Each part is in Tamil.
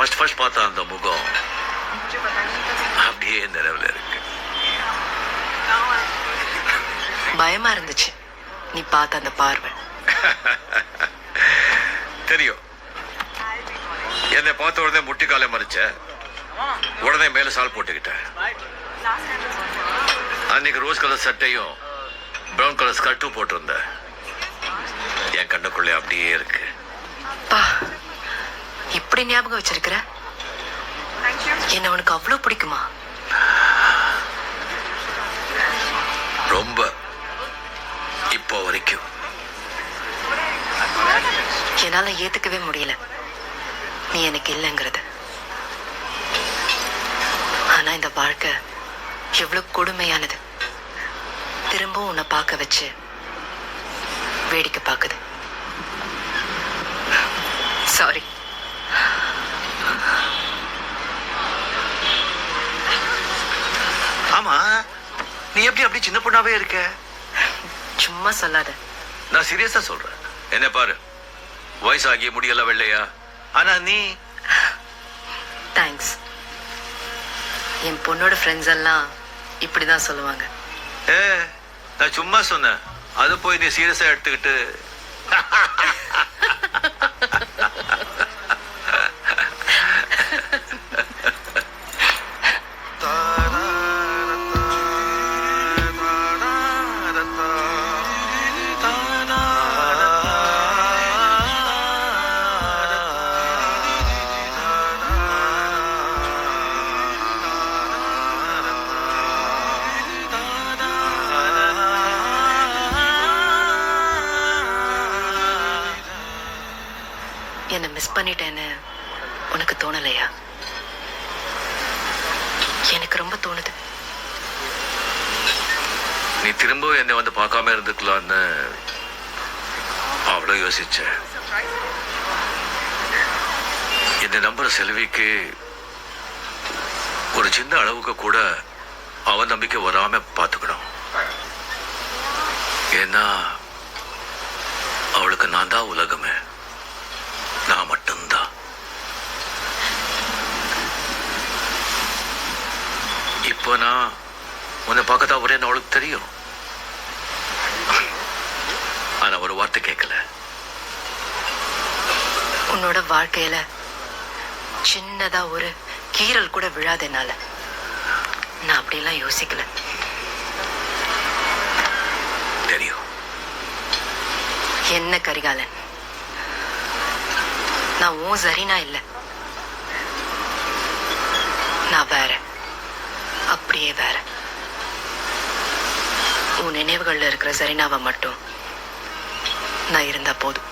ஃபர்ஸ்ட் பார்த்த அந்த முகம் அப்படியே நினைவுல இருக்கு. பயமா இருந்துச்சு நீ பார்த்த அந்த பார்வை. தெரியும். என்னை பார்த்த உடனே முட்டிக்காலை மறிச்ச, உடனே மேல சால் போட்டுக்கிட்ட. அன்னைக்கு ரோஸ் கலர் சட்டையும் பிரவுன் கலர் ஸ்கர்ட்டும் போட்டிருந்த. என் கண்ணுக்குள்ளே அப்படியே இருக்கு. இப்படி ஞாபகம் வச்சிருக்கிற? என்ன உனக்கு அவ்வளவு பிடிக்குமா? ரொம்ப. இப்போ வரைக்கும் என்னால ஏத்துக்கவே முடியல நீ எனக்கு இல்லைங்கிறது. ஆனா இந்த வாழ்க்கை எவ்வளவு கொடுமையானது. திரும்பவும் உன்னை பார்க்க வச்சு வேடிக்கை பார்க்குது. சாரி. ஆமா, நீ எப்படி அப்படி சின்ன பொண்ணாவே இருக்க? சும்மா சொல்லாத. நான் சீரியஸா சொல்றேன். என்ன பாரு, வயசாகிய முடியல வெள்ளையா, ஆனா நீ. தேங்க்ஸ். என் பொண்ணோட ஃப்ரெண்ட்ஸ் எல்லாம் இப்படிதான் சொல்லுவாங்க. நான் சும்மா சொன்னேன், அது போய் நீ சீரியஸா எடுத்துக்கிட்டு. என்ன மிஸ் பண்ணிட்டேன்னு உனக்கு தோணலையா? எனக்கு ரொம்ப தோணுது. நீ திரும்ப என்னை வந்து பார்க்காம இருந்துக்கலான்னு அவ்வளோ யோசிச்ச. என்னை நம்புற செல்விக்கு ஒரு சின்ன அளவுக்கு கூட அவன் நம்பிக்கை வராம பார்த்துக்கணும். ஏன்னா அவளுக்கு நான் தான் உலகமே, நான் மட்டும்தான். இப்போ நான் உன்னை பார்க்கத்தான் வரேன்னு அவளுக்கு தெரியும். ஆனா ஒரு வார்த்தை கேட்கல. உன்னோட வாழ்க்கையில சின்னதா ஒரு கீறல் கூட விழாதனால நான் அப்படியெல்லாம் யோசிக்கல. தெரியும். என்ன கரிகாலன், நான் உன் சரினா இல்ல, நான் வேற, அப்படியே வேற. உன் நினைவுகள்ல இருக்கிற சரினாவை மட்டும் நான் இருந்தா போதும்.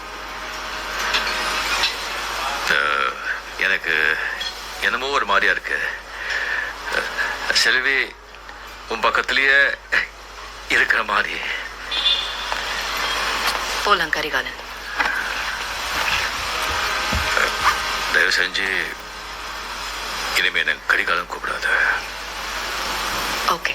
எனக்கு என்னமோ ஒரு மாதிரியா இருக்கு. செல்வி உன் பக்கத்திலேயே இருக்கிற மாதிரி. போலாம் கரிகாலன். தயவு செஞ்சு இனிமே எனக்கு கரிகாலன் கூப்பிடாத. ஓகே.